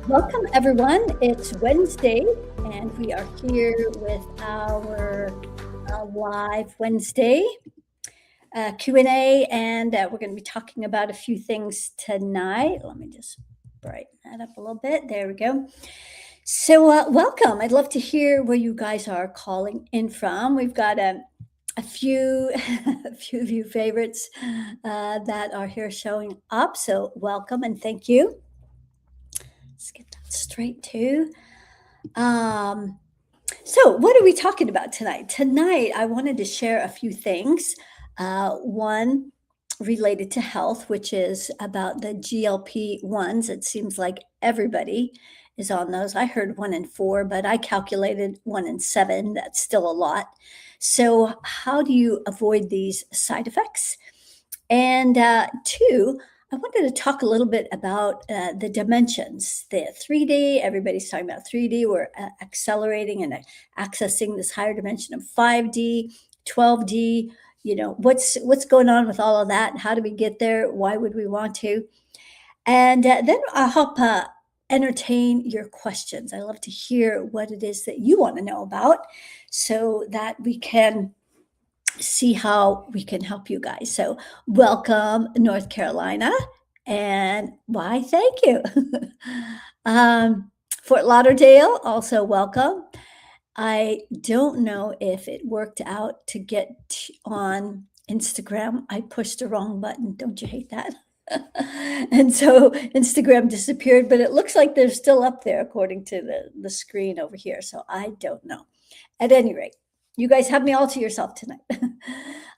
Welcome, everyone. It's Wednesday, and we are here with our live Wednesday Q&A, and we're going to be talking about a few things tonight. Let me just brighten that up a little bit. There we go. So, welcome. I'd love to hear where you guys are calling in from. We've got a few a few of you favorites that are here showing up. So, welcome and thank you. Let's get that straight too. Um, so, what are we talking about tonight? Tonight, I wanted to share a few things. One related to health, which is about the GLP-1s. It seems like everybody is on those. I heard 1 in 4, but I calculated 1 in 7. That's still a lot. So, how do you avoid these side effects? And two, I wanted to talk a little bit about the dimensions, the 3D. Everybody's talking about 3D. We're accelerating and accessing this higher dimension of 5D, 12D. You know, what's going on with all of that? How do we get there? Why would we want to? And then I'll help entertain your questions. I love to hear what it is that you want to know about so that we can see how we can help you guys. So, welcome, North Carolina, and why, thank you. Fort Lauderdale, also welcome. I don't know if it worked out to get on Instagram. I pushed the wrong button. Don't you hate that? And so Instagram disappeared, but it looks like they're still up there according to the screen over here. So I don't know. At any rate, you guys have me all to yourself tonight.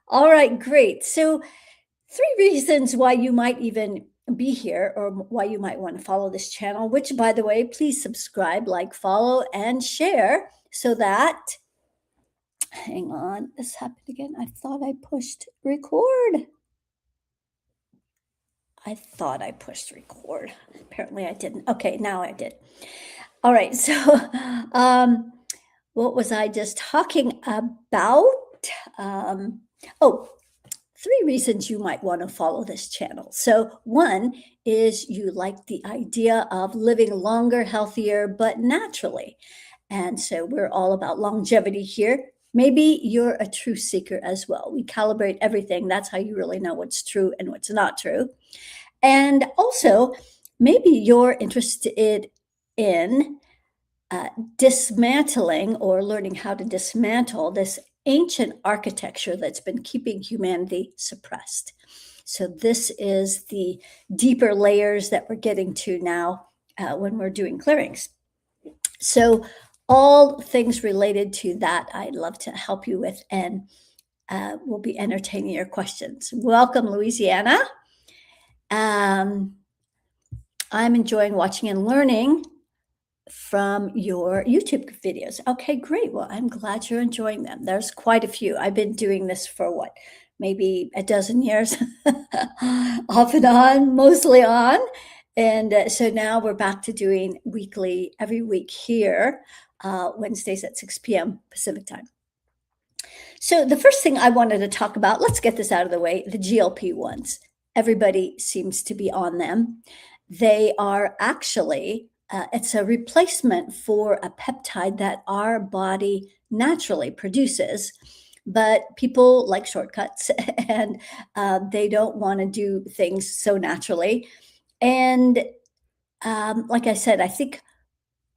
All right, great. So, 3 reasons why you might even be here or why you might want to follow this channel, which, by the way, please subscribe, like, follow, and share so that, hang on, this happened again. I thought I pushed record. I thought I pushed record. Apparently I didn't. Okay, now I did. All right, so what was I just talking about? Oh, 3 reasons you might want to follow this channel. So, one is you like the idea of living longer, healthier, but naturally. And so, we're all about longevity here. Maybe you're a truth seeker as well. We calibrate everything. That's how you really know what's true and what's not true. And also, maybe you're interested in dismantling or learning how to dismantle this ancient architecture that's been keeping humanity suppressed. So, this is the deeper layers that we're getting to now when we're doing clearings. So, all things related to that, I'd love to help you with, and we'll be entertaining your questions. Welcome, Louisiana. I'm enjoying watching and learning from your YouTube videos. Okay, great. Well, I'm glad you're enjoying them. There's quite a few. I've been doing this for what, maybe a dozen years, off and on, mostly on. And so now we're back to doing weekly, every week here, Wednesdays at 6 p.m. Pacific time. So the first thing I wanted to talk about, let's get this out of the way, the GLP-1s. Everybody seems to be on them. They are actually, it's a replacement for a peptide that our body naturally produces. But people like shortcuts and they don't want to do things so naturally. And like I said, I think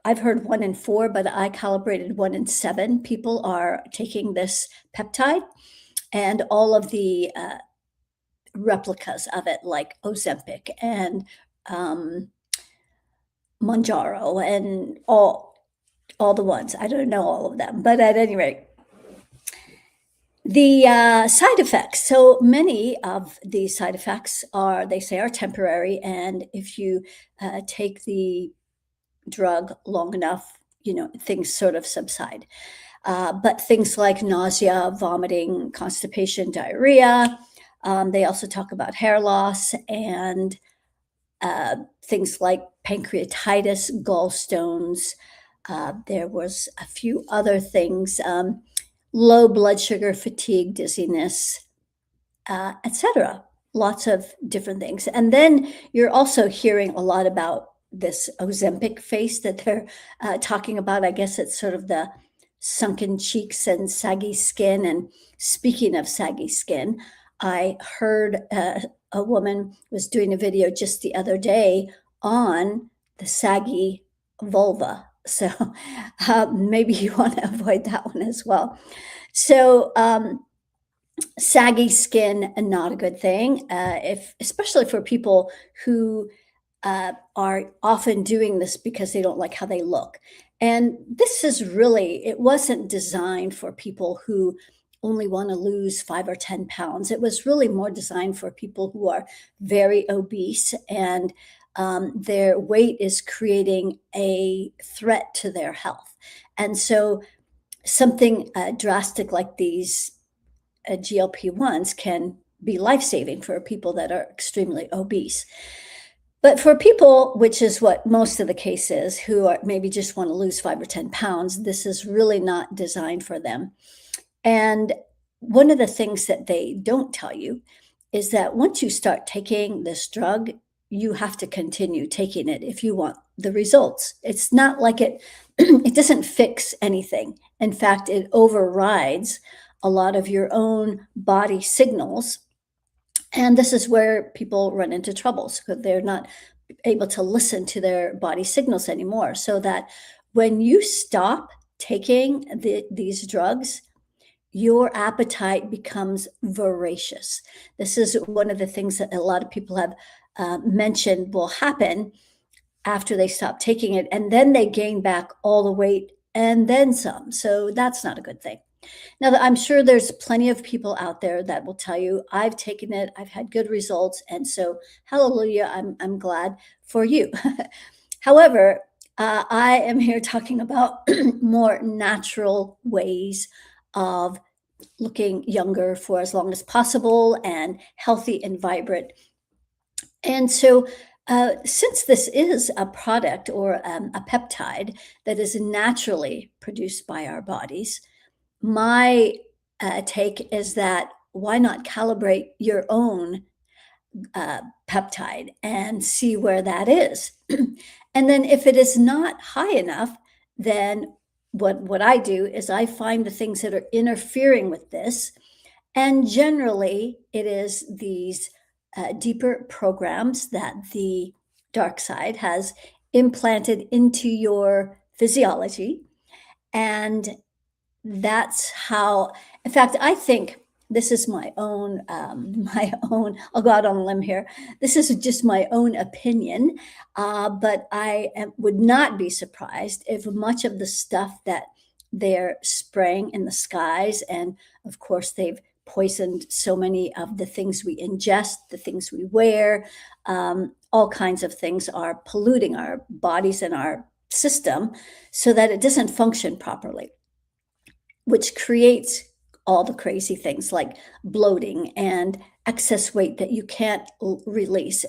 I've heard 1 in 4, but I calibrated 1 in 7. People are taking this peptide and all of the replicas of it, like Ozempic and Monjaro and all the ones. I don't know all of them, but at any rate, the side effects. So many of these side effects are, they say, are temporary, and if you take the drug long enough, you know, things sort of subside. But things like nausea, vomiting, constipation, diarrhea. They also talk about hair loss and things like pancreatitis, gallstones. There was a few other things, low blood sugar, fatigue, dizziness, etc. Lots of different things. And then you're also hearing a lot about this Ozempic face that they're talking about. I guess it's sort of the sunken cheeks and saggy skin. And speaking of saggy skin, I heard a woman was doing a video just the other day on the saggy vulva. So maybe you want to avoid that one as well. So saggy skin, not a good thing. If especially for people who are often doing this because they don't like how they look. And this is really, it wasn't designed for people who only want to lose 5 or 10 pounds. It was really more designed for people who are very obese and their weight is creating a threat to their health. And so something drastic like these GLP-1s can be life-saving for people that are extremely obese. But for people, which is what most of the case is, who are maybe just want to lose 5 or 10 pounds, this is really not designed for them. And one of the things that they don't tell you is that once you start taking this drug, you have to continue taking it if you want the results. It's not like it doesn't fix anything. In fact, it overrides a lot of your own body signals. And this is where people run into troubles because they're not able to listen to their body signals anymore. So that when you stop taking these drugs, your appetite becomes voracious. This is one of the things that a lot of people have mentioned will happen after they stop taking it. And then they gain back all the weight and then some. So that's not a good thing. Now, I'm sure there's plenty of people out there that will tell you, I've taken it, I've had good results, and so hallelujah, I'm glad for you. However, I am here talking about more natural ways of looking younger for as long as possible and healthy and vibrant. And so, since this is a product or a peptide that is naturally produced by our bodies, my take is that why not calibrate your own peptide and see where that is? And then if it is not high enough, then what I do is I find the things that are interfering with this. And generally, it is these deeper programs that the dark side has implanted into your physiology. And that's how, in fact, I think this is my own, I'll go out on a limb here. This is just my own opinion, but would not be surprised if much of the stuff that they're spraying in the skies, and of course, they've poisoned so many of the things we ingest, the things we wear, all kinds of things are polluting our bodies and our system so that it doesn't function properly, which creates all the crazy things like bloating and excess weight that you can't release.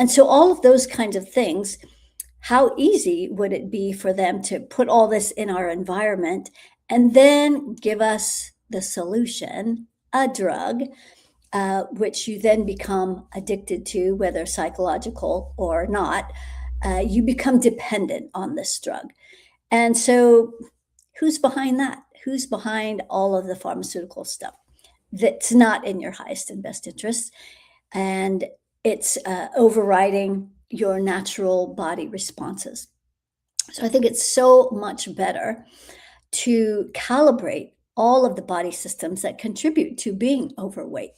And so all of those kinds of things, how easy would it be for them to put all this in our environment and then give us the solution, a drug, which you then become addicted to, whether psychological or not. You become dependent on this drug. And so who's behind that? Who's behind all of the pharmaceutical stuff that's not in your highest and best interest? And it's overriding your natural body responses. So I think it's so much better to calibrate all of the body systems that contribute to being overweight.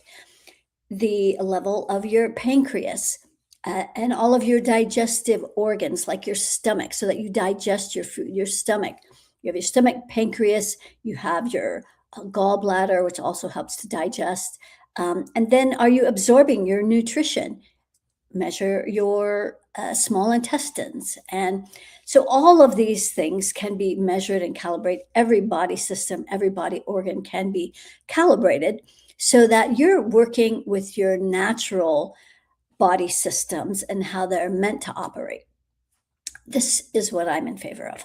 The level of your pancreas, and all of your digestive organs, like your stomach, so that you digest your food, your stomach. You have your stomach, pancreas, you have your gallbladder, which also helps to digest. And then are you absorbing your nutrition? Measure your small intestines. And so all of these things can be measured and calibrated. Every body system, every body organ can be calibrated so that you're working with your natural body systems and how they're meant to operate. This is what I'm in favor of.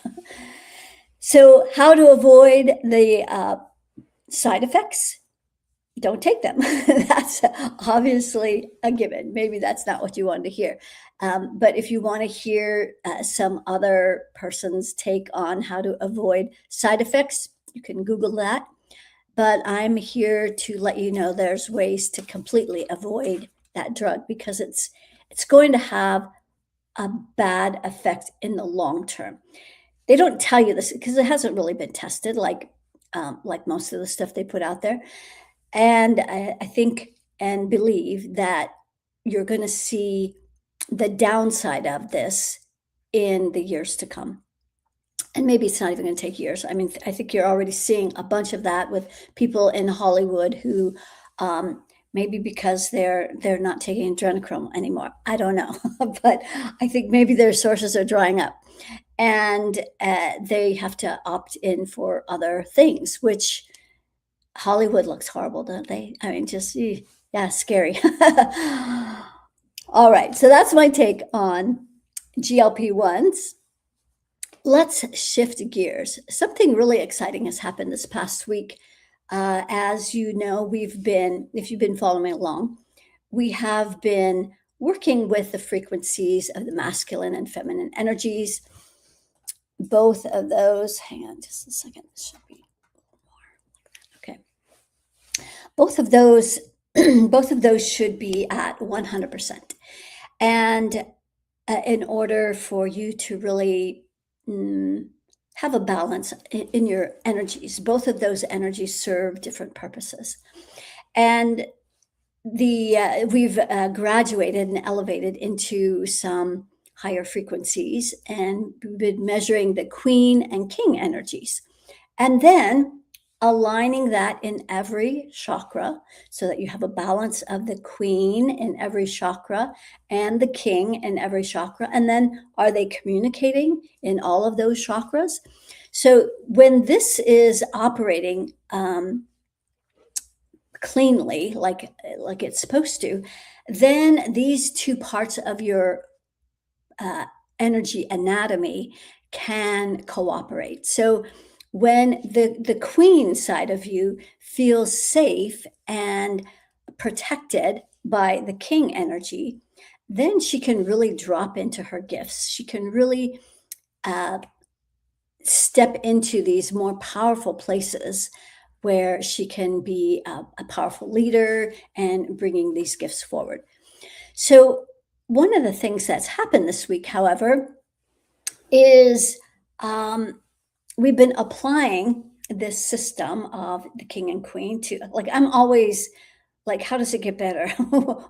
So how to avoid the side effects? don't take them. That's obviously a given. Maybe that's not what you wanted to hear. But if you want to hear some other person's take on how to avoid side effects, you can Google that. But I'm here to let you know there's ways to completely avoid that drug because it's going to have a bad effect in the long term. They don't tell you this because it hasn't really been tested like most of the stuff they put out there. And I think and believe that you're going to see the downside of this in the years to come. And maybe it's not even going to take years. I mean, I think you're already seeing a bunch of that with people in Hollywood who maybe because they're not taking adrenochrome anymore. I don't know, but I think maybe their sources are drying up, and they have to opt in for other things, which Hollywood looks horrible, don't they? I mean, just yeah, scary. All right, so that's my take on GLP-1s. Let's shift gears. Something really exciting has happened this past week. As you know, if you've been following along, we have been working with the frequencies of the masculine and feminine energies. Both of those, hang on just a second, this should be more. Okay. Both of those, both of those should be at 100%. And in order for you to really have a balance in your energies, both of those energies serve different purposes. And we've graduated and elevated into some higher frequencies, and we've been measuring the queen and king energies, and then aligning that in every chakra so that you have a balance of the queen in every chakra and the king in every chakra. And then are they communicating in all of those chakras? So when this is operating cleanly, like it's supposed to, then these two parts of your energy anatomy can cooperate. So when the queen side of you feels safe and protected by the king energy, then she can really drop into her gifts. She can really step into these more powerful places where she can be a powerful leader and bringing these gifts forward. So one of the things that's happened this week, however, is we've been applying this system of the king and queen to, like, I'm always like, how does it get better?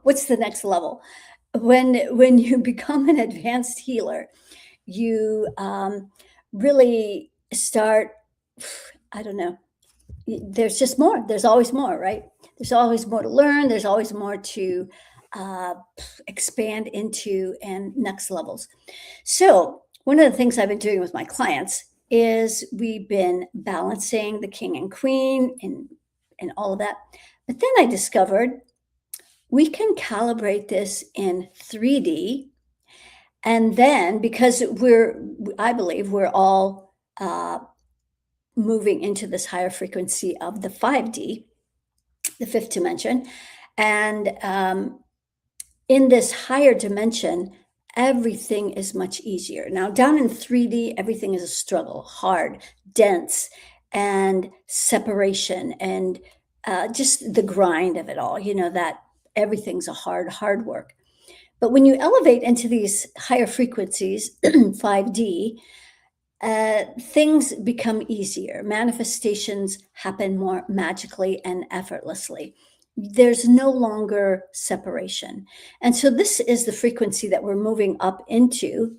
What's the next level? When you become an advanced healer, you really start, I don't know, there's just more. There's always more, right? There's always more to learn. There's always more to expand into and next levels. So one of the things I've been doing with my clients is we've been balancing the king and queen and all of that. But then I discovered we can calibrate this in 3D. And then because I believe we're all moving into this higher frequency of the 5D, the fifth dimension. And in this higher dimension, everything is much easier. Now, down in 3D, everything is a struggle, hard, dense, and separation, and just the grind of it all, that everything's a hard work. But when you elevate into these higher frequencies, 5D, things become easier. Manifestations happen more magically and effortlessly. There's no longer separation. And so this is the frequency that we're moving up into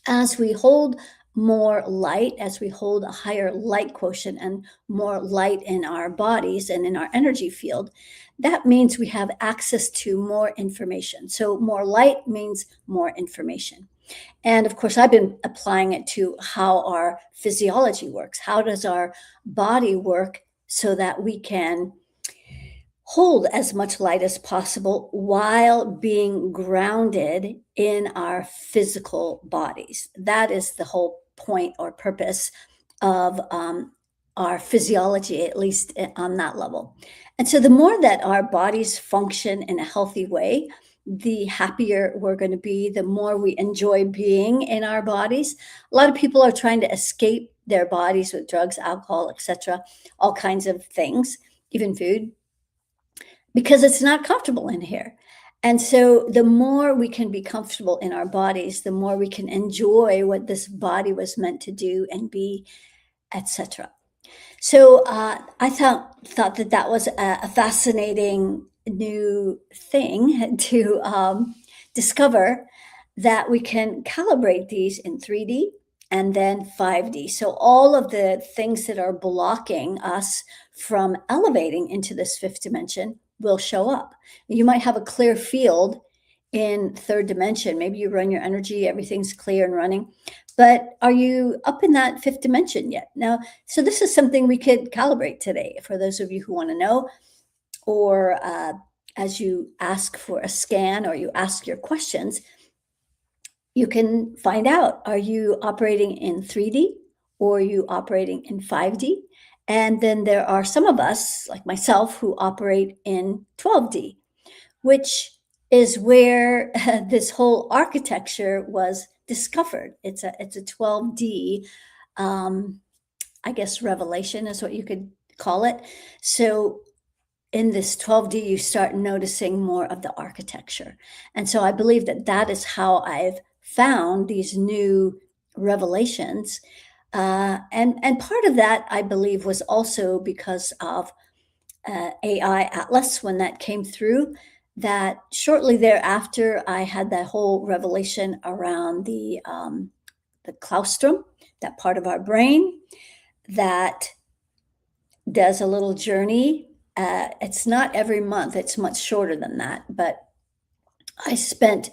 as we hold more light, as we hold a higher light quotient and more light in our bodies and in our energy field. That means we have access to more information. So more light means more information. And of course, I've been applying it to how our physiology works. How does our body work so that we can hold as much light as possible while being grounded in our physical bodies? That is the whole point or purpose of our physiology, at least on that level. And so the more that our bodies function in a healthy way, the happier we're going to be, the more we enjoy being in our bodies. A lot of people are trying to escape their bodies with drugs, alcohol, etc., all kinds of things, even food, because it's not comfortable in here. And so the more we can be comfortable in our bodies, the more we can enjoy what this body was meant to do and be, etc. So I thought that that was a fascinating new thing to discover, that we can calibrate these in 3D and then 5D. So all of the things that are blocking us from elevating into this fifth dimension will show up. You might have a clear field in third dimension. Maybe you run your energy, everything's clear and running. But are you up in that fifth dimension yet? Now, so this is something we could calibrate today for those of you who want to know, or as you ask for a scan or you ask your questions, you can find out, are you operating in 3D or are you operating in 5D? And then there are some of us, like myself, who operate in 12D, which is where this whole architecture was discovered. It's a 12D, I guess, revelation is what you could call it. So in this 12D, you start noticing more of the architecture. And so I believe that that is how I've found these new revelations. And part of that, I believe, was also because of AI Atlas when that came through. That shortly thereafter, I had that whole revelation around the claustrum, that part of our brain that does a little journey. It's not every month, it's much shorter than that. But I spent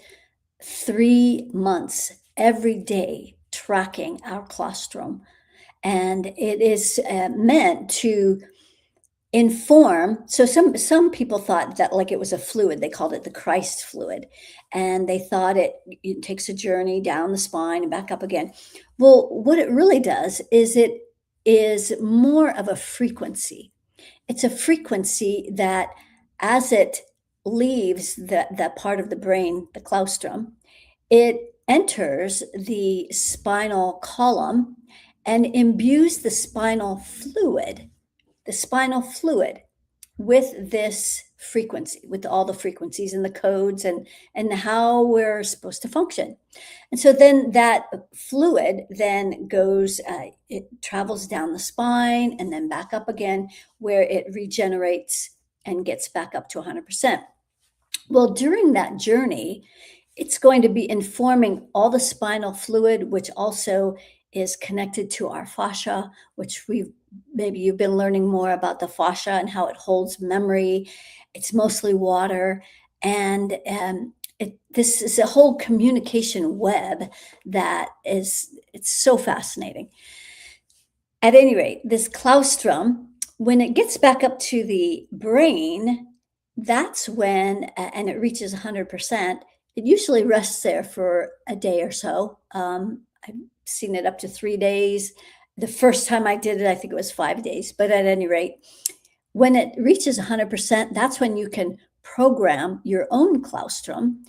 3 months every day tracking our claustrum. And it is meant to inform. So some people thought that like it was a fluid. They called it the Christ fluid, and they thought it takes a journey down the spine and back up again. Well, what it really does is it is more of a frequency. It's a frequency that, as it leaves that part of the brain, the claustrum, it enters the spinal column and imbues the spinal fluid with this frequency, with all the frequencies and the codes and how we're supposed to function. And so then that fluid then goes, it travels down the spine and then back up again, where it regenerates and gets back up to 100%. Well, during that journey, it's going to be informing all the spinal fluid, which also is connected to our fascia, which maybe you've been learning more about the fascia and how it holds memory. It's mostly water. And this is a whole communication web that it's so fascinating. At any rate, this claustrum, when it gets back up to the brain, that's when, and it reaches 100%, it usually rests there for a day or so. I've seen it up to 3 days. The first time I did it, I think it was 5 days. But at any rate, when it reaches 100%, that's when you can program your own claustrum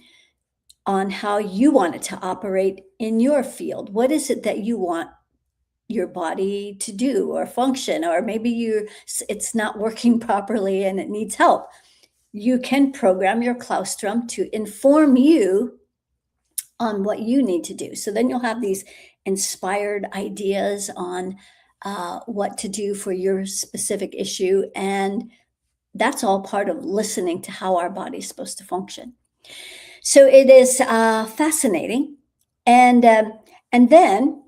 on how you want it to operate in your field. What is it that you want your body to do or function? Or maybe it's not working properly and it needs help. You can program your claustrum to inform you on what you need to do. So then you'll have these inspired ideas on what to do for your specific issue. And that's all part of listening to how our body is supposed to function. So it is fascinating. And then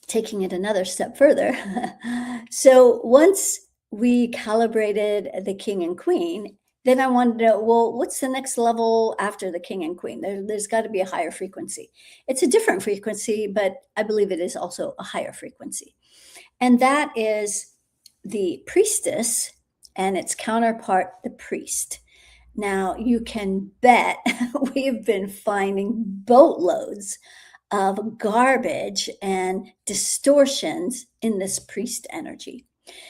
taking it another step further. So once we calibrated the king and queen, then I wanted to know, well, what's the next level after the king and queen? There's got to be a higher frequency. It's a different frequency, but I believe it is also a higher frequency. And that is the priestess and its counterpart, the priest. Now, you can bet we have been finding boatloads of garbage and distortions in this priest energy.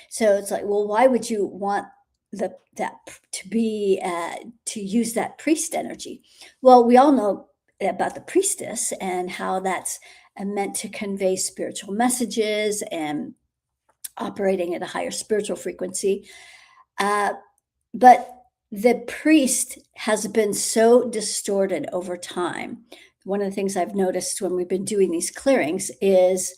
So it's like, well, why would you want to use that priest energy? Well, we all know about the priestess and how that's meant to convey spiritual messages and operating at a higher spiritual frequency. Uh, but the priest has been so distorted over time. One of the things I've noticed when we've been doing these clearings is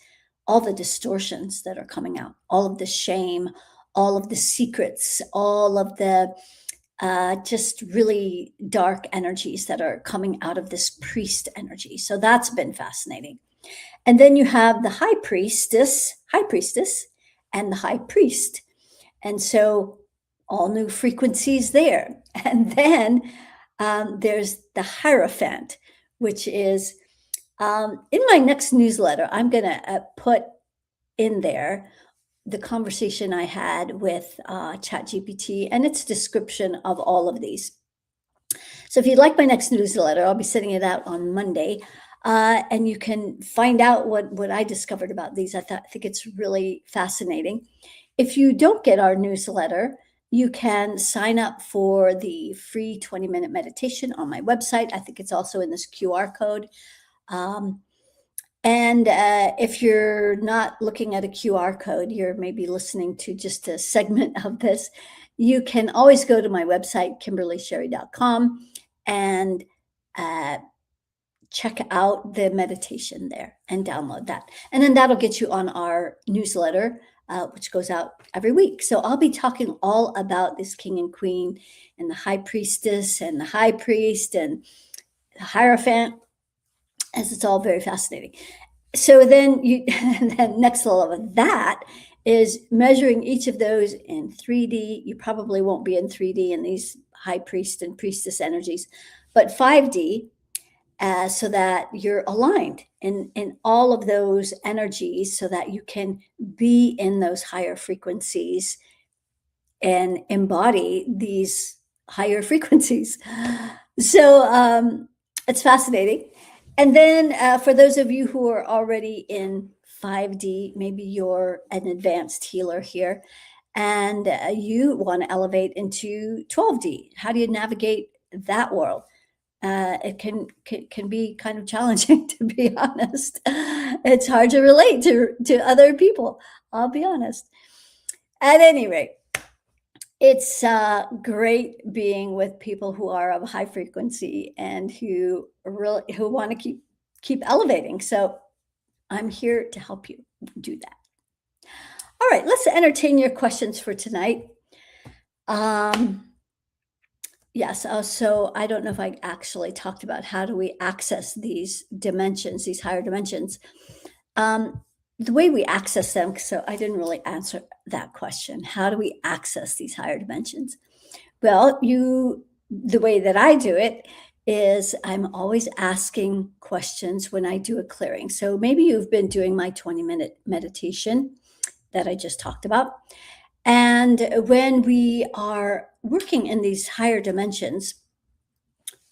all the distortions that are coming out, all of the shame, all of the secrets, all of the just really dark energies that are coming out of this priest energy. So that's been fascinating. And then you have the high priestess, and the high priest. And so all new frequencies there. And then there's the Hierophant, which is in my next newsletter, I'm going to put in there the conversation I had with ChatGPT and its description of all of these. So if you'd like my next newsletter, I'll be sending it out on Monday. And you can find out what I discovered about these. I think it's really fascinating. If you don't get our newsletter, you can sign up for the free 20-minute meditation on my website. I think it's also in this QR code. And if you're not looking at a QR code, you're maybe listening to just a segment of this, you can always go to my website, KimberlySherry.com, and check out the meditation there and download that. And then that'll get you on our newsletter, which goes out every week. So I'll be talking all about this king and queen and the high priestess and the high priest and the Hierophant, as it's all very fascinating. So then the next level of that is measuring each of those in 3D. You probably won't be in 3D in these high priest and priestess energies, but 5D, so that you're aligned in all of those energies so that you can be in those higher frequencies and embody these higher frequencies. So it's fascinating. And then for those of you who are already in 5D, maybe you're an advanced healer here and you want to elevate into 12D. How do you navigate that world? It can be kind of challenging, to be honest. It's hard to relate to other people, I'll be honest. At any rate, it's great being with people who are of high frequency and who want to keep elevating. So I'm here to help you do that. All right, let's entertain your questions for tonight. Yes, so I don't know if I actually talked about how do we access these dimensions, these higher dimensions. The way we access them, so I didn't really answer that question. How do we access these higher dimensions? Well, the way that I do it is I'm always asking questions when I do a clearing. So maybe you've been doing my 20-minute meditation that I just talked about. And when we are working in these higher dimensions,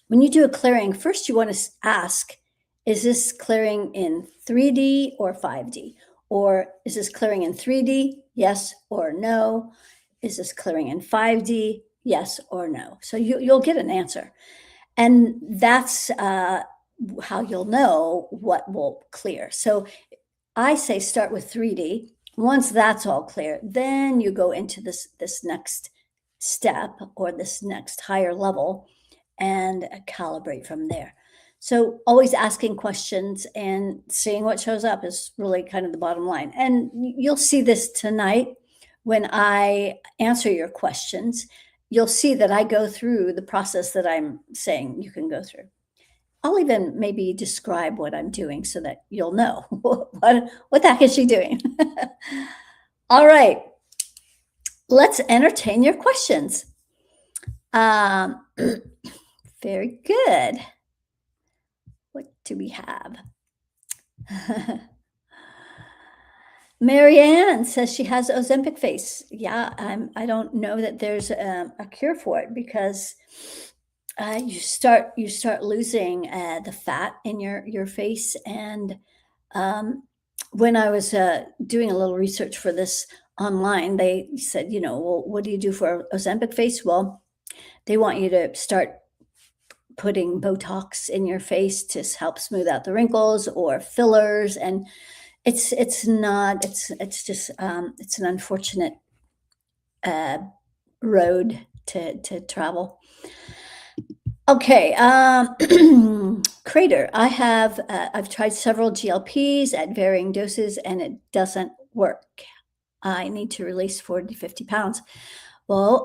when you do a clearing, first you want to ask, is this clearing in 3D or 5D? Or is this clearing in 3D? Yes or no? Is this clearing in 5D? Yes or no? So you'll get an answer. And that's how you'll know what will clear. So I say start with 3D. Once that's all clear, then you go into this next step or this next higher level and calibrate from there. So always asking questions and seeing what shows up is really kind of the bottom line. And you'll see this tonight when I answer your questions. You'll see that I go through the process that I'm saying you can go through. I'll even maybe describe what I'm doing so that you'll know what the heck is she doing? All right, let's entertain your questions. Very good. What do we have? Marianne says she has Ozempic face. Yeah, I don't know that there's a cure for it because you start losing the fat in your face. And um, when I was doing a little research for this online, they said, well, what do you do for Ozempic face? Well, they want you to start putting Botox in your face to help smooth out the wrinkles, or fillers. And it's not it's just it's an unfortunate uh, road to travel. Okay, Crater. I've tried several GLPs at varying doses, and it doesn't work. I need to release 40 to 50 pounds. Well,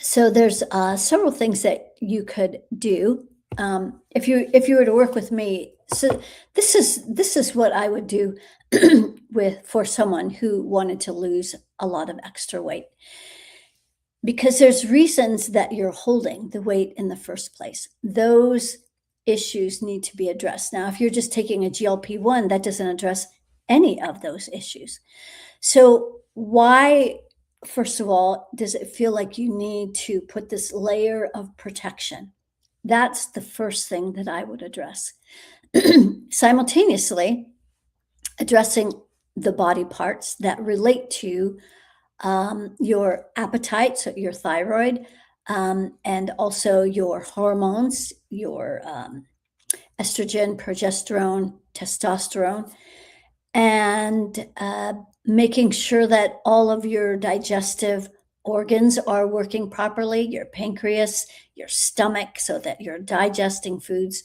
so there's several things that you could do if you were to work with me. So this is what I would do for someone who wanted to lose a lot of extra weight, because there's reasons that you're holding the weight in the first place. Those issues need to be addressed. Now, if you're just taking a GLP-1, that doesn't address any of those issues. So why, first of all, does it feel like you need to put this layer of protection? That's the first thing that I would address. Simultaneously, addressing the body parts that relate to your appetite, so your thyroid, and also your hormones, your estrogen, progesterone, testosterone, and making sure that all of your digestive organs are working properly, your pancreas, your stomach, so that you're digesting foods,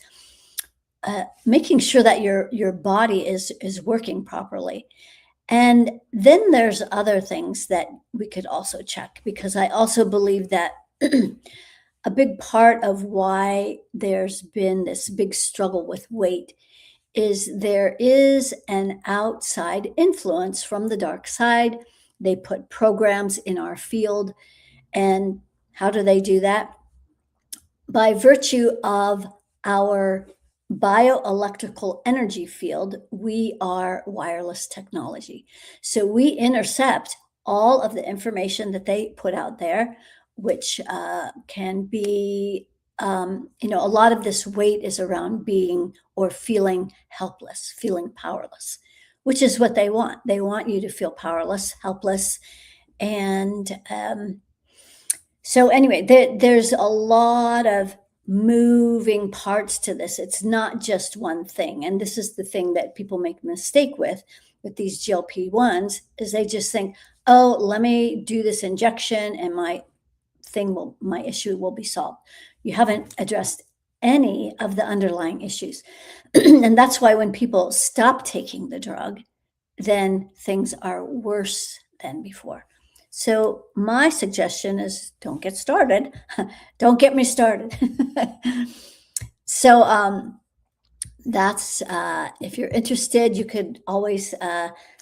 making sure that your body is working properly. And then there's other things that we could also check, because I also believe that a big part of why there's been this big struggle with weight is there is an outside influence from the dark side. They put programs in our field. And how do they do that? By virtue of our bioelectrical energy field, we are wireless technology. So we intercept all of the information that they put out there, which can be, a lot of this weight is around being or feeling helpless, feeling powerless, which is what they want. They want you to feel powerless, helpless. And so anyway, there's a lot of moving parts to this. It's not just one thing. And this is the thing that people make a mistake with these GLP-1s, is they just think, oh, let me do this injection and my issue will be solved. You haven't addressed any of the underlying issues. And that's why when people stop taking the drug, then things are worse than before. So my suggestion is, don't get started. Don't get me started. So that's if you're interested, you could always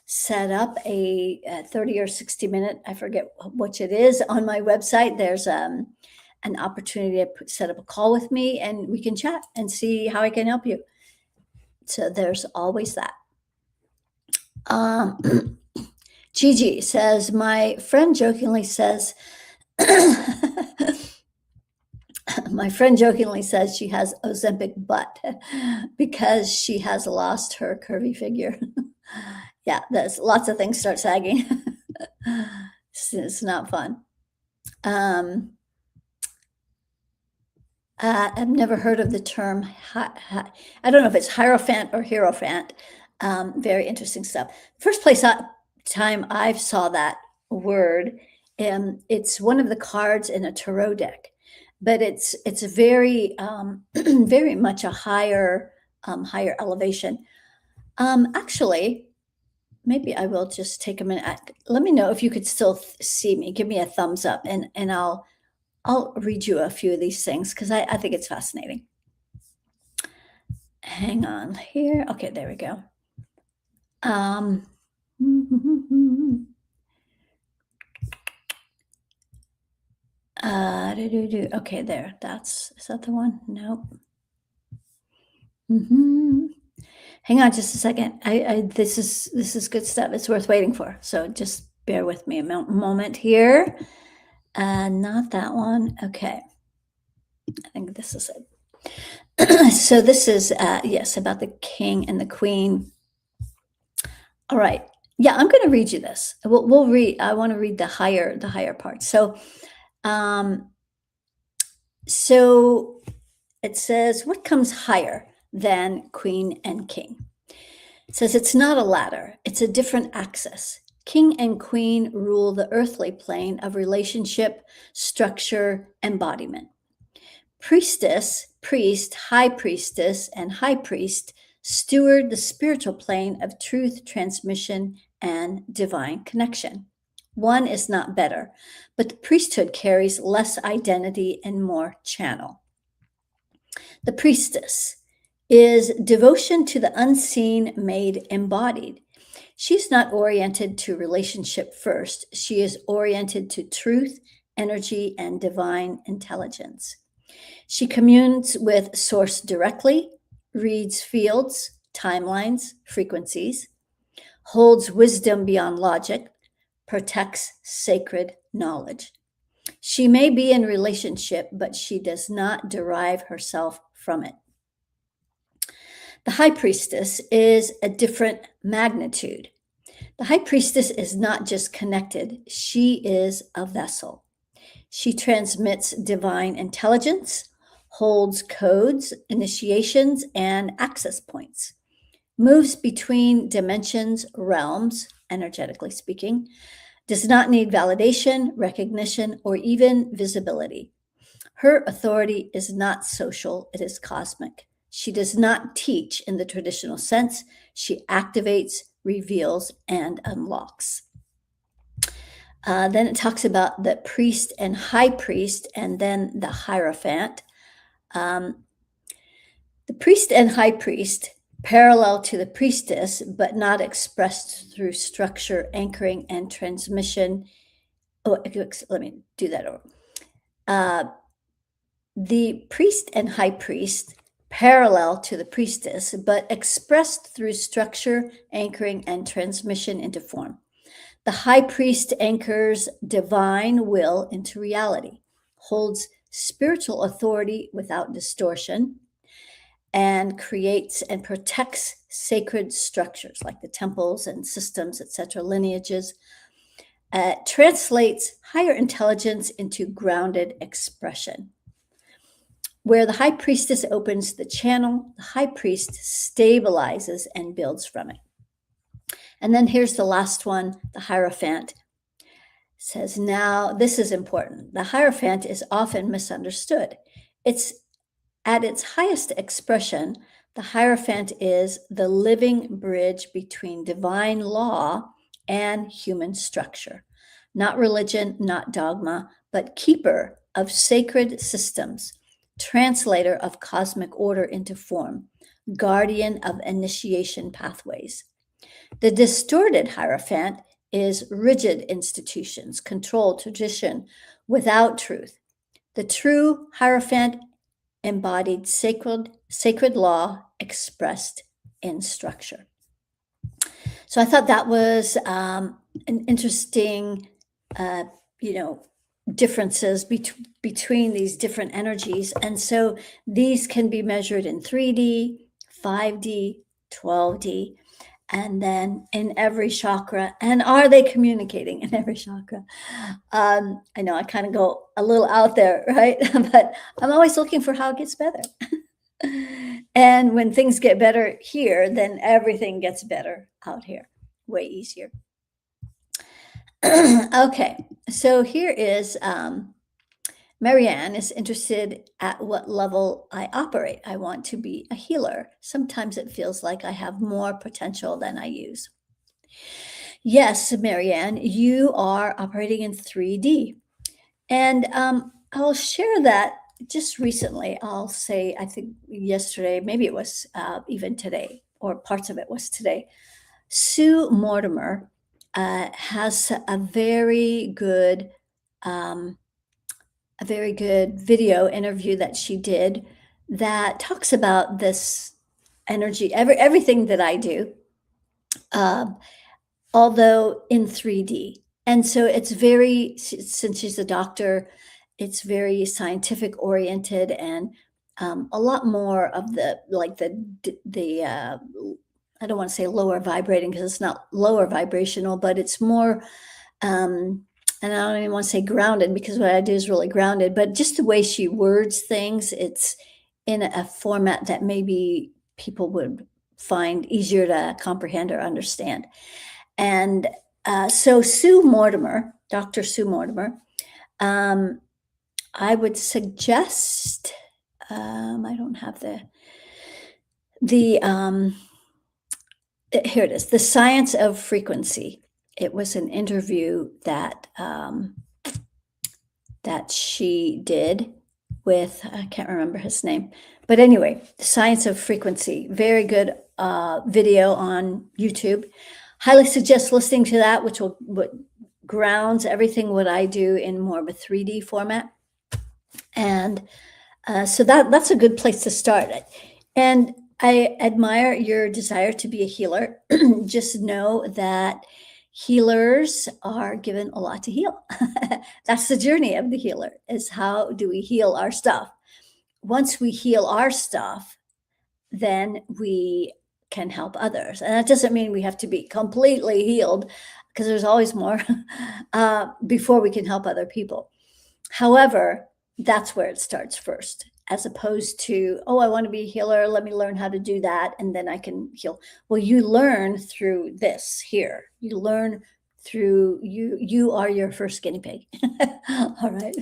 set up a 30 or 60-minute, I forget which it is, on my website. There's an opportunity to set up a call with me, and we can chat and see how I can help you. So there's always that. Gigi says, my friend jokingly says, my friend jokingly says she has Ozempic butt because she has lost her curvy figure. Yeah, there's lots of things start sagging. It's not fun. I've never heard of the term. I don't know if it's Hierophant or Hierophant. Very interesting stuff. First time I saw that word, it's one of the cards in a tarot deck, but it's very very much a higher elevation. Actually, maybe I will just take a minute. Let me know if you could still see me. Give me a thumbs up, and I'll read you a few of these things, because I think it's fascinating. Hang on here. Okay, there we go. Okay, there. Is that the one? Nope. Hang on just a second. This is good stuff. It's worth waiting for. So just bear with me a moment here. Not that one. Okay. I think this is it. So this is, yes, about the king and the queen. All right. Yeah, I'm going to read you this. We'll read. I want to read the higher part. Um, so it says, "What comes higher than queen and king?" It says it's not a ladder. It's a different axis. King and queen rule the earthly plane of relationship, structure, embodiment. Priestess, priest, high priestess, and high priest steward the spiritual plane of truth transmission and divine connection. One is not better, but the priesthood carries less identity and more channel. The priestess is devotion to the unseen made embodied. She's not oriented to relationship first, she is oriented to truth, energy, and divine intelligence. She communes with Source directly, reads fields, timelines, frequencies, holds wisdom beyond logic, protects sacred knowledge. She may be in relationship, but she does not derive herself from it. The high priestess is a different magnitude. The high priestess is not just connected, she is a vessel. She transmits divine intelligence, holds codes, initiations, and access points, moves between dimensions, realms, energetically speaking, does not need validation, recognition, or even visibility. Her authority is not social, it is cosmic. She does not teach in the traditional sense, she activates, reveals, and unlocks. Then it talks about the priest and high priest, and then the hierophant. Um, the priest and high priest, parallel to the priestess, but not expressed through structure, anchoring, and transmission. Oh, let me do that over. The priest and high priest, parallel to the priestess, but expressed through structure, anchoring, and transmission into form. The high priest anchors divine will into reality, holds spiritual authority without distortion, and creates and protects sacred structures like the temples and systems, etc., lineages, translates higher intelligence into grounded expression. Where the high priestess opens the channel, the high priest stabilizes and builds from it. And then here's the last one, the hierophant. Says, now this is important. The hierophant is often misunderstood. It's at its highest expression, the hierophant is the living bridge between divine law and human structure. Not religion, not dogma, but keeper of sacred systems, translator of cosmic order into form, guardian of initiation pathways. The distorted hierophant is rigid institutions, control, tradition, without truth. The true hierophant embodied sacred law expressed in structure. So I thought that was an interesting, differences between these different energies. And so these can be measured in 3D, 5D, 12D, and then in every chakra. And are they communicating in every chakra? I know I kind of go a little out there, right? But I'm always looking for how it gets better. And when things get better here, then everything gets better out here, way easier. Okay, so here is Marianne is interested at what level I operate. I want to be a healer. Sometimes it feels like I have more potential than I use. Yes, Marianne, you are operating in 3D. And I'll share that just recently. I'll say, I think yesterday, maybe it was even today, or parts of it was today. Sue Mortimer has a very good video interview that she did that talks about this energy, everything that I do, although in 3D. And so it's very, since she's a doctor, it's very scientific oriented and a lot more of the I don't want to say lower vibrating because it's not lower vibrational, but it's more and I don't even want to say grounded because what I do is really grounded, but just the way she words things, it's in a format that maybe people would find easier to comprehend or understand. And so Sue Mortimer, Dr. Sue Mortimer, um, I would suggest, I don't have the here it is, The Science of Frequency. It was an interview that she did with, I can't remember his name, but anyway, The Science of Frequency, very good video on YouTube. Highly suggest listening to that, which grounds everything what I do in more of a 3D format. And so that's a good place to start. And I admire your desire to be a healer. Just know that healers are given a lot to heal. That's the journey of the healer, is how do we heal our stuff? Once we heal our stuff, then we can help others. And that doesn't mean we have to be completely healed, because there's always more before we can help other people. However, that's where it starts first, as opposed to, oh, I want to be a healer. Let me learn how to do that, and then I can heal. Well, you learn through this here. You learn through you are your first guinea pig. All right.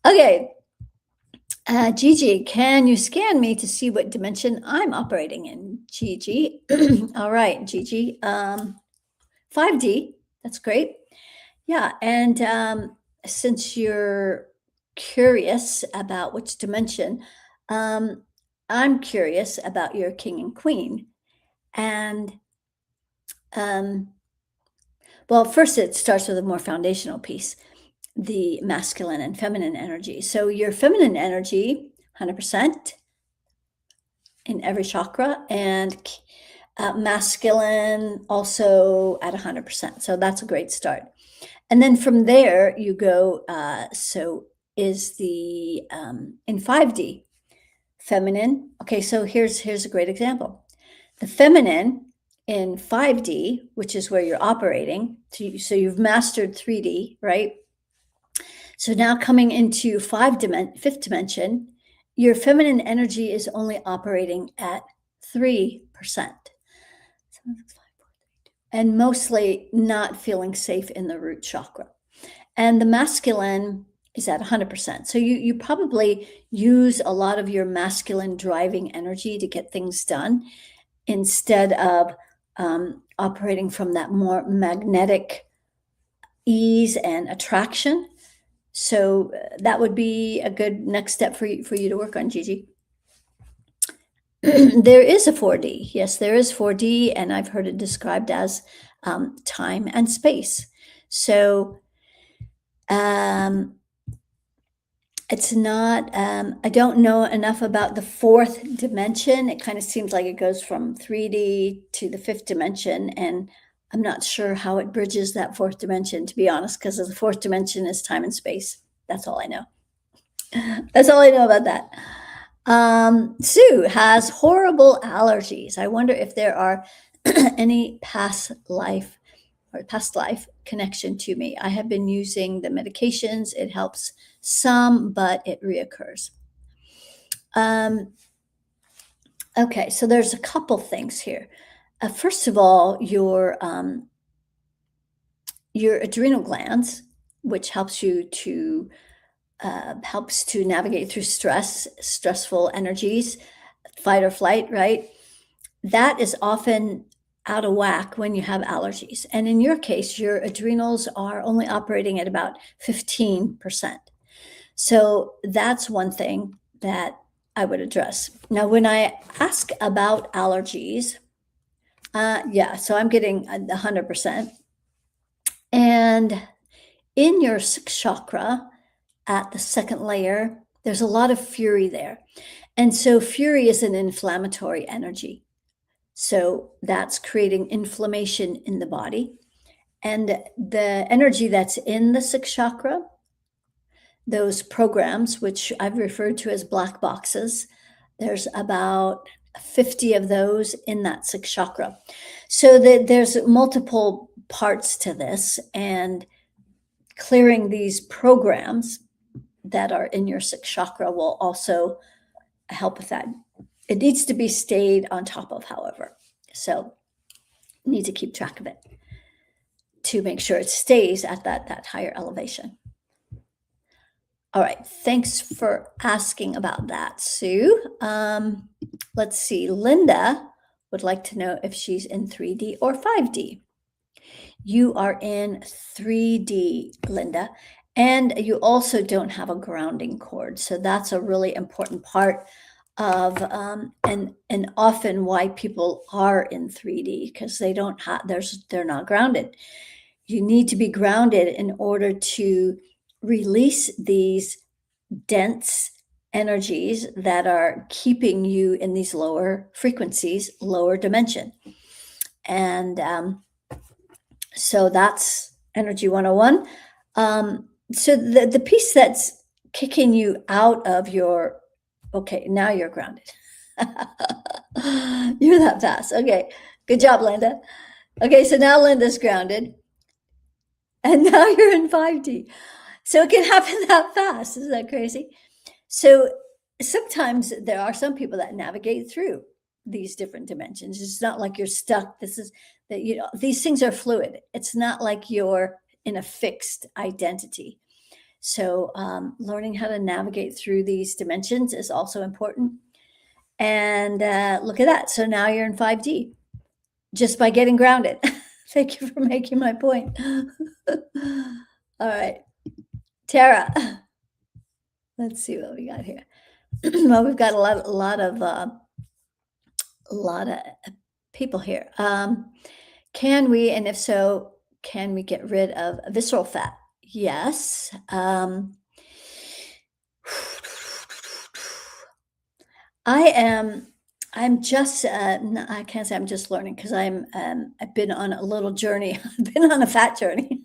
Okay. Gigi, can you scan me to see what dimension I'm operating in? Gigi. All right, Gigi. 5D. That's great. Yeah. And since you're curious about which dimension, I'm curious about your king and queen. And well, first it starts with a more foundational piece, the masculine and feminine energy. So your feminine energy, 100% in every chakra, and masculine also at 100%. So that's a great start. And then from there you go, so is the, in 5D, feminine. Okay, so here's a great example. The feminine in 5D, which is where you're operating, so you've mastered 3D, right? So now coming into fifth dimension, your feminine energy is only operating at 3%. And mostly not feeling safe in the root chakra. And the masculine is at 100%. So you probably use a lot of your masculine driving energy to get things done instead of operating from that more magnetic ease and attraction. So that would be a good next step for you to work on, Gigi. There is a 4D. Yes, there is 4D, and I've heard it described as time and space. So it's not, I don't know enough about the fourth dimension. It kind of seems like it goes from 3D to the fifth dimension, and I'm not sure how it bridges that fourth dimension, to be honest, because the fourth dimension is time and space. That's all I know. That's all I know about that. Sue has horrible allergies. I wonder if there are any past life connection to me. I have been using the medications. It helps some, but it reoccurs. Okay, so there's a couple things here. First of all, your adrenal glands, which helps to navigate through stressful energies, fight or flight, right? That is often out of whack when you have allergies. And in your case, your adrenals are only operating at about 15%. So that's one thing that I would address. Now, when I ask about allergies, so I'm getting 100%. And in your sixth chakra, at the second layer, there's a lot of fury there. And so fury is an inflammatory energy. So that's creating inflammation in the body. And the energy that's in the sixth chakra those programs, which I've referred to as black boxes. There's about 50 of those in that sixth chakra. So there's multiple parts to this, and clearing these programs that are in your sixth chakra will also help with that. It needs to be stayed on top of, however. So you need to keep track of it to make sure it stays at that higher elevation. All right, thanks for asking about that, Sue. Let's see, Linda would like to know if she's in 3D or 5D. You are in 3D, Linda, and you also don't have a grounding cord. So that's a really important part of, and often why people are in 3D, because they don't have, they're not grounded. You need to be grounded in order to release these dense energies that are keeping you in these lower frequencies, lower dimension. And so that's Energy 101. So the piece that's kicking you out of your, okay, now you're grounded. You're that fast. Okay, good job, Linda. Okay, so now Linda's grounded. And now you're in 5D. So it can happen that fast. Isn't that crazy? So sometimes there are some people that navigate through these different dimensions. It's not like you're stuck. This is that, you know, these things are fluid. It's not like you're in a fixed identity. So learning how to navigate through these dimensions is also important. And look at that. So now you're in 5D just by getting grounded. Thank you for making my point. All right, Tara. Let's see what we got here. Well, we've got a lot of people here. Can we, and if so, can we get rid of visceral fat? Yes. I'm just, I can't say I'm just learning, because I've been on a little journey. I've been on a fat journey.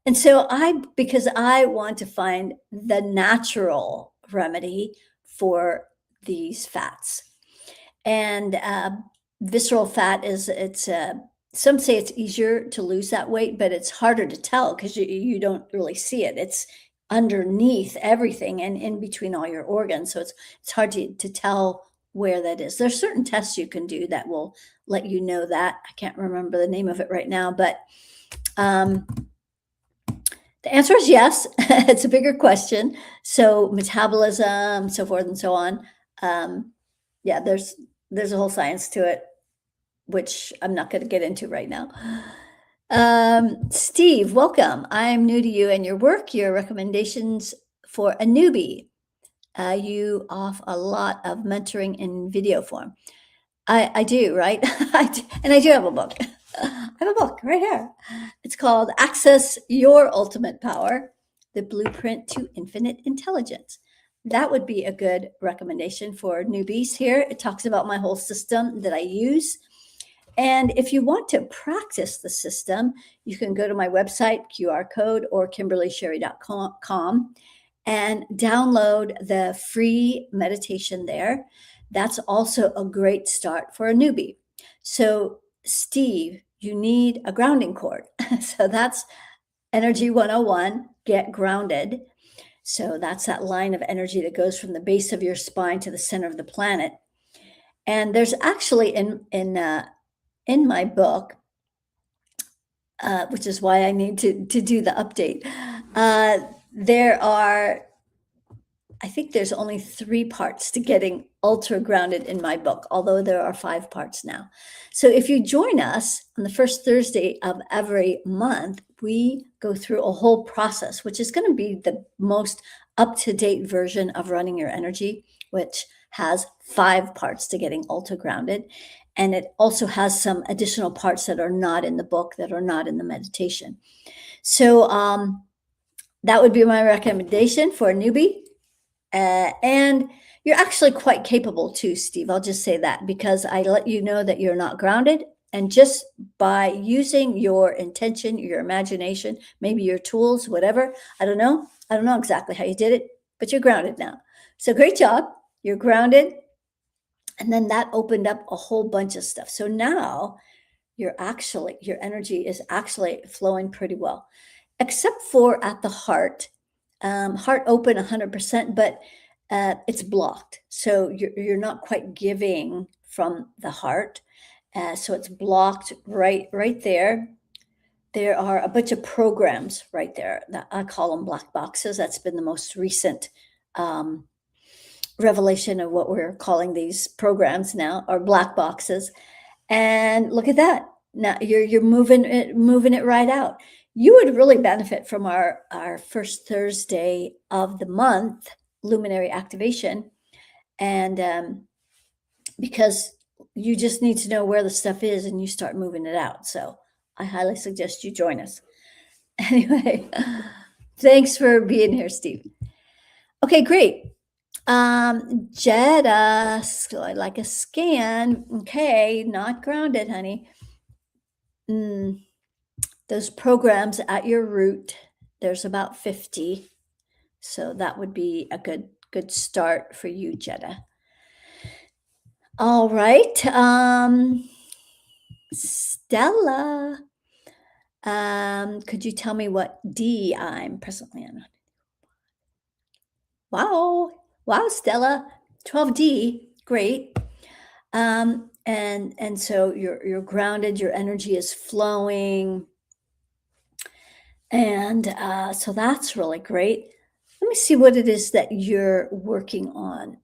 And so because I want to find the natural remedy for these fats. And visceral fat some say it's easier to lose that weight, but it's harder to tell because you don't really see it. It's underneath everything and in between all your organs. So it's hard to tell where that is. There's certain tests you can do that will let you know that. I can't remember the name of it right now, but the answer is yes. It's a bigger question. So metabolism, so forth and so on. Yeah, there's a whole science to it, which I'm not going to get into right now. Steve, welcome. I'm new to you and your work, your recommendations for a newbie. You offer a lot of mentoring in video form. I do, right? And I do have a book. I have a book right here. It's called Access Your Ultimate Power, The Blueprint to Infinite Intelligence. That would be a good recommendation for newbies here. It talks about my whole system that I use. And if you want to practice the system, you can go to my website, QR code, or KimberlySherry.com, and download the free meditation there. That's also a great start for a newbie. So, Steve, you need a grounding cord. So that's Energy 101, get grounded. So that's that line of energy that goes from the base of your spine to the center of the planet. And there's actually in my book, which is why I need to do the update. I think there's only 3 parts to getting ultra grounded in my book, although there are 5 parts now. So if you join us on the first Thursday of every month, we go through a whole process, which is going to be the most up-to-date version of running your energy, which has 5 parts to getting ultra grounded. And it also has some additional parts that are not in the book, that are not in the meditation. So that would be my recommendation for a newbie. And you're actually quite capable too, Steve. I'll just say that, because I let you know that you're not grounded And just by using your intention, your imagination, maybe your tools, whatever, I don't know. I don't know exactly how you did it, but you're grounded now. So great job. You're grounded. And then that opened up a whole bunch of stuff. So now your energy is actually flowing pretty well, except for at the heart. Heart open 100%, but it's blocked. So you're not quite giving from the heart. So it's blocked right there. There are a bunch of programs right there that I call them black boxes. That's been the most recent um, revelation of what we're calling these programs now, are black boxes. And look at that. Now you're moving it right out. You would really benefit from our first Thursday of the month luminary activation, and because you just need to know where the stuff is and you start moving it out. So I highly suggest you join us. Anyway, thanks for being here, Steve. Okay, great. Jetta, so I'd like a scan. Okay, not grounded, honey. Those programs at your root, there's about 50. So that would be a good start for you, Jetta. All right. Stella, could you tell me what D I'm presently in? Wow, Stella, 12D, great. And so you're grounded, your energy is flowing, and so that's really great. Let me see what it is that you're working on.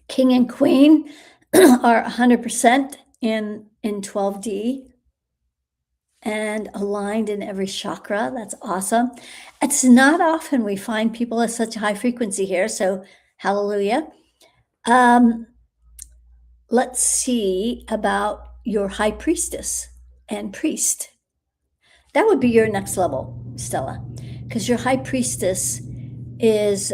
King and Queen are 100% in 12D and aligned in every chakra. That's awesome. It's not often we find people at such a high frequency here, so hallelujah. Let's see about your high priestess and priest. That would be your next level, Stella, because your high priestess is,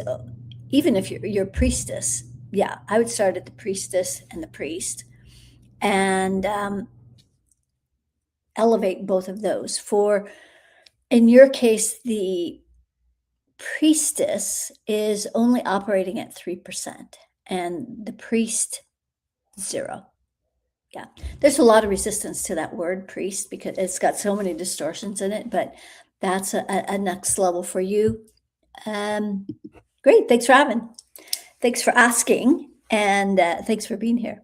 even if you're priestess, yeah, I would start at the priestess and the priest, and elevate both of those. For, in your case, the priestess is only operating at 3%, and the priest, 0. Yeah, there's a lot of resistance to that word priest because it's got so many distortions in it, but that's a next level for you. Great, thanks for having. Thanks for asking, and thanks for being here.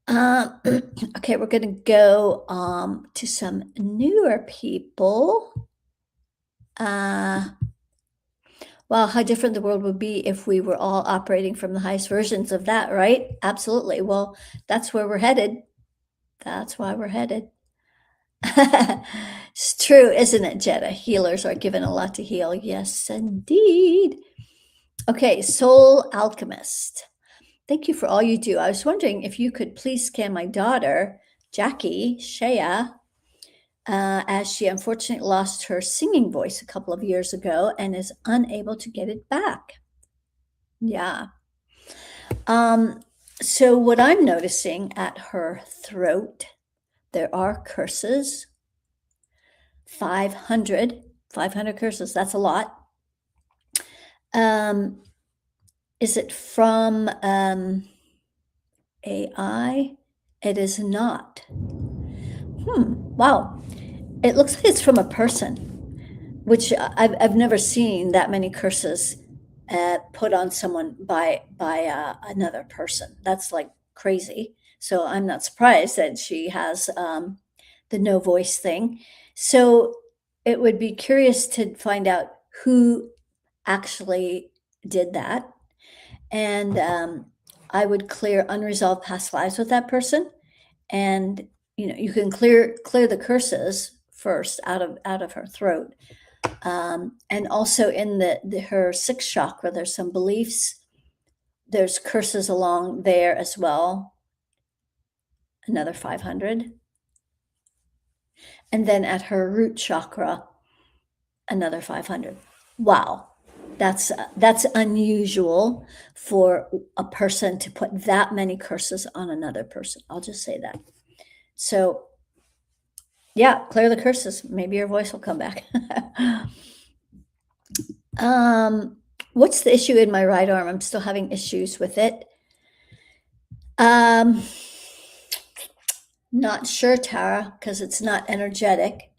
Okay, we're going to go to some newer people. Wow, how different the world would be if we were all operating from the highest versions of that, right? Absolutely. Well, that's where we're headed. That's why we're headed. It's true, isn't it, Jetta? Healers are given a lot to heal. Yes, indeed. Okay, Soul Alchemist. Thank you for all you do. I was wondering if you could please scan my daughter, Jackie Shea, as she unfortunately lost her singing voice a couple of years ago and is unable to get it back. Yeah. So what I'm noticing at her throat, there are curses. 500 curses. That's a lot. Is it from AI? It is not. Wow. It looks like it's from a person, which I've never seen that many curses put on someone by another person. That's like crazy. So I'm not surprised that she has the no voice thing. So it would be curious to find out who actually did that. And I would clear unresolved past lives with that person. And you can clear the curses first out of her throat. And also in her sixth chakra, there's some beliefs. There's curses along there as well. Another 500. And then at her root chakra, another 500. Wow. That's unusual for a person to put that many curses on another person. I'll just say that. So, yeah, clear the curses. Maybe your voice will come back. um, what's the issue in my right arm? I'm still having issues with it. Um, not sure, Tara, because it's not energetic.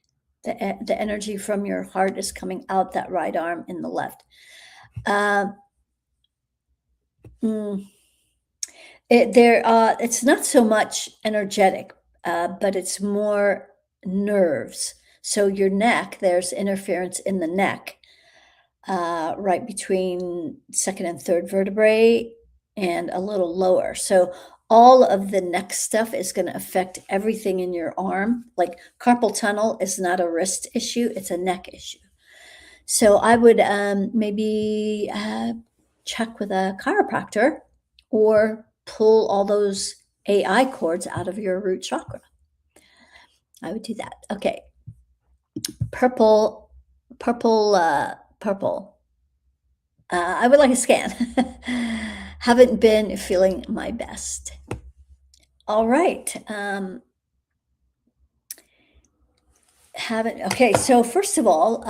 The energy from your heart is coming out that right arm in the left. Mm, it's not so much energetic, but it's more nerves. So your neck, there's interference in the neck, right between second and third vertebrae and a little lower. So all of the neck stuff is going to affect everything in your arm. Like carpal tunnel is not a wrist issue, it's a neck issue. So I would maybe check with a chiropractor or pull all those AI cords out of your root chakra. I would do that. Okay. Purple. I would like a scan. Haven't been feeling my best. All right. Okay. So first of all,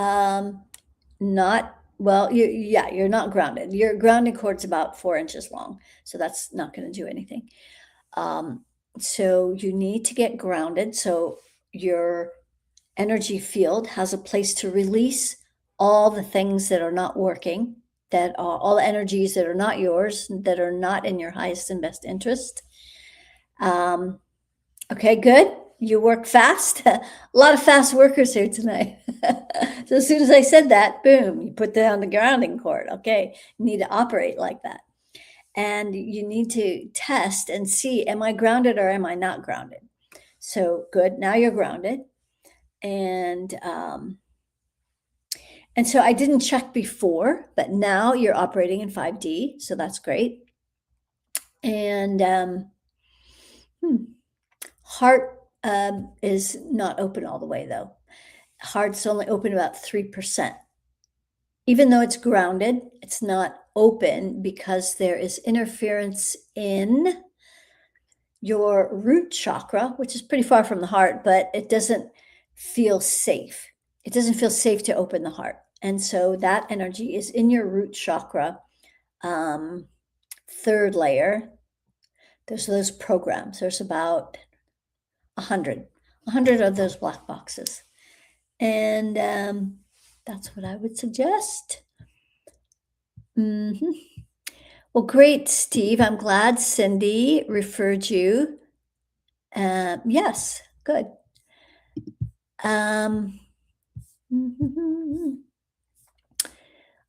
you're not grounded. Your grounding cord's about 4 inches long, so that's not going to do anything. So you need to get grounded. So your energy field has a place to release all the things that are not working, that are all the energies that are not yours, that are not in your highest and best interest. Okay, good. You work fast. A lot of fast workers here tonight. So as soon as I said that, boom, you put down the grounding cord. Okay, you need to operate like that. And you need to test and see, am I grounded or am I not grounded? So good, now you're grounded. And so I didn't check before, but now you're operating in 5D, so that's great. And heart is not open all the way, though. Heart's only open about 3%. Even though it's grounded, it's not open because there is interference in your root chakra, which is pretty far from the heart, but it doesn't feel safe. It doesn't feel safe to open the heart. And so that energy is in your root chakra, third layer. There's those programs. There's about 100 of those black boxes. And that's what I would suggest. Well, great, Steve. I'm glad Cindy referred you. Yes, good.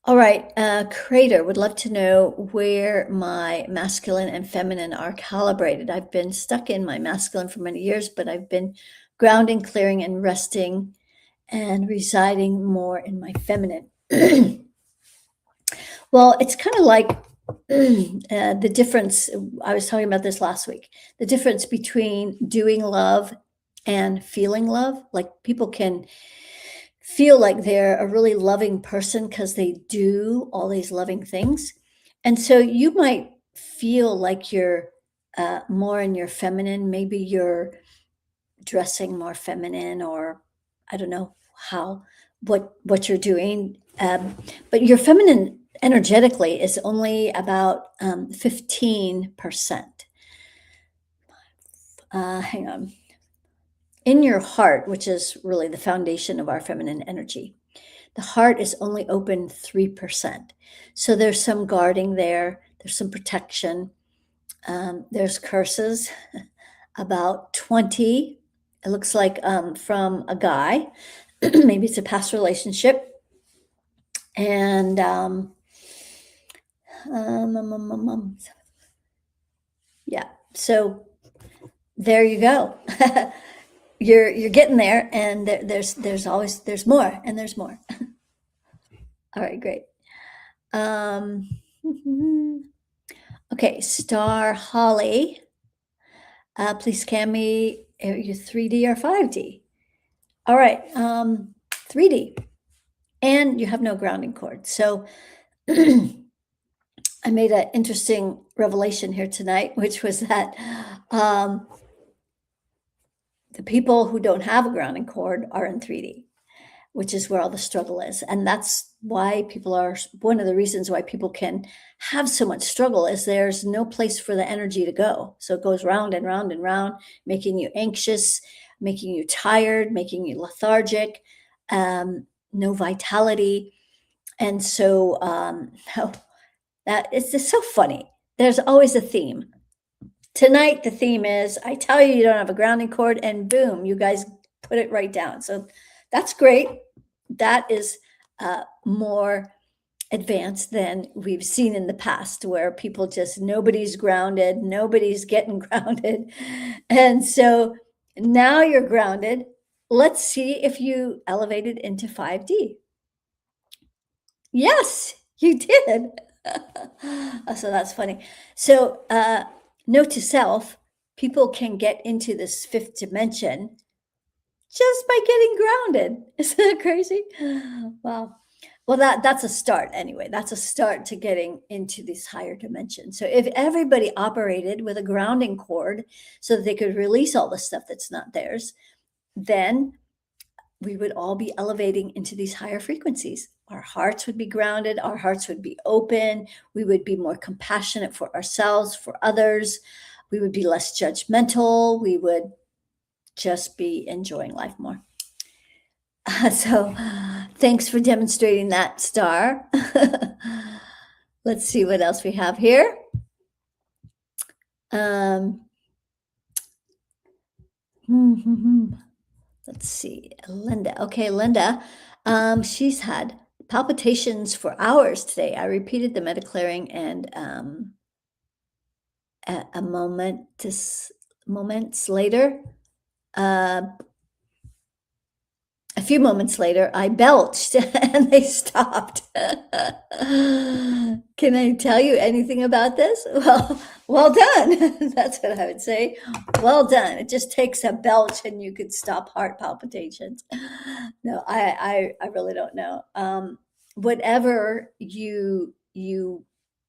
All right, Crater would love to know where my masculine and feminine are calibrated. I've been stuck in my masculine for many years, but I've been grounding, clearing, and resting and residing more in my feminine. Well, it's kind of like the difference, I was talking about this last week, the difference between doing love and feeling love. Like people can feel like they're a really loving person because they do all these loving things. And so you might feel like you're more in your feminine. Maybe you're dressing more feminine, or I don't know what you're doing. But your feminine energetically is only about 15%. Hang on. In your heart, which is really the foundation of our feminine energy, the heart is only open 3%. So there's some guarding there. There's some protection. There's curses, about 20. It looks like from a guy. Maybe it's a past relationship. And yeah, so there you go. You're getting there, and there's always more, and there's more. All right, great. Okay, Star Holly. Please scan me. Are you 3D or 5D? All right, 3D. And you have no grounding cord. So I made an interesting revelation here tonight, which was that um, the people who don't have a grounding cord are in 3D, which is where all the struggle is. And that's why people are one of the reasons why people can have so much struggle is there's no place for the energy to go. So it goes round and round and round, making you anxious, making you tired, making you lethargic, no vitality. And so that it's just so funny. There's always a theme. Tonight, the theme is I tell you you don't have a grounding cord, and boom, you guys put it right down. So that's great. That is more advanced than we've seen in the past, where people just nobody's grounded, nobody's getting grounded. And so now you're grounded. Let's see if you elevated into 5D. Yes, you did. So that's funny. So, note to self, people can get into this fifth dimension just by getting grounded. Isn't that crazy? Wow. Well, that's a start anyway. That's a start to getting into these higher dimensions. So if everybody operated with a grounding cord so that they could release all the stuff that's not theirs, then we would all be elevating into these higher frequencies. Our hearts would be grounded, our hearts would be open, we would be more compassionate for ourselves, for others, we would be less judgmental, we would just be enjoying life more. So thanks for demonstrating that, Star. Let's see what else we have here. Let's see, Linda. Okay, Linda, she's had palpitations for hours today. I repeated the meta-clearing and a moments later, a few moments later, I belched and they stopped. Can I tell you anything about this? Well done. That's what I would say. Well done. It just takes a belch and you could stop heart palpitations. No, I really don't know. Whatever you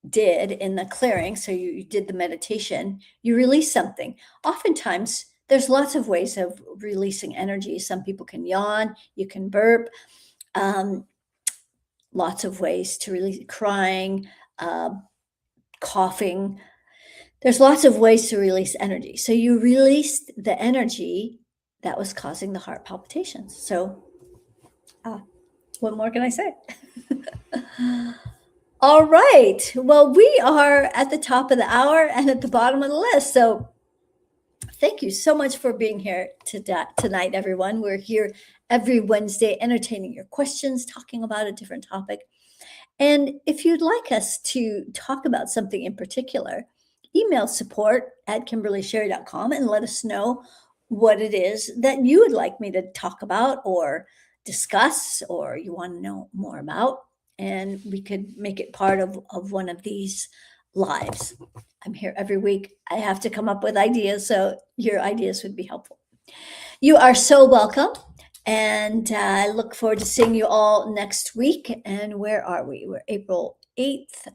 did in the clearing, so you did the meditation, you release something. Oftentimes, there's lots of ways of releasing energy. Some people can yawn, you can burp, lots of ways to release crying, coughing. There's lots of ways to release energy. So you released the energy that was causing the heart palpitations. So what more can I say? All right. Well, we are at the top of the hour and at the bottom of the list. So thank you so much for being here tonight, everyone. We're here every Wednesday entertaining your questions, talking about a different topic. And if you'd like us to talk about something in particular, email support@kimberlysherry.com and let us know what it is that you would like me to talk about or discuss or you want to know more about. And we could make it part of one of these lives. I'm here every week. I have to come up with ideas, so your ideas would be helpful. You are so welcome. And I look forward to seeing you all next week. And where are we? We're April 8th.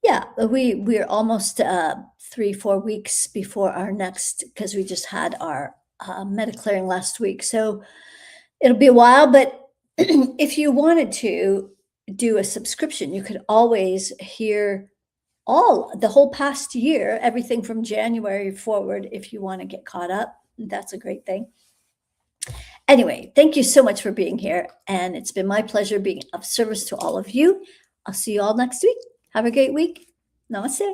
Yeah, we're almost 3-4 weeks before our next, because we just had our meta clearing last week. So it'll be a while, but if you wanted to do a subscription, you could always hear the whole past year, everything from January forward, if you want to get caught up. That's a great thing. Anyway, thank you so much for being here. And it's been my pleasure being of service to all of you. I'll see you all next week. Have a great week. Namaste.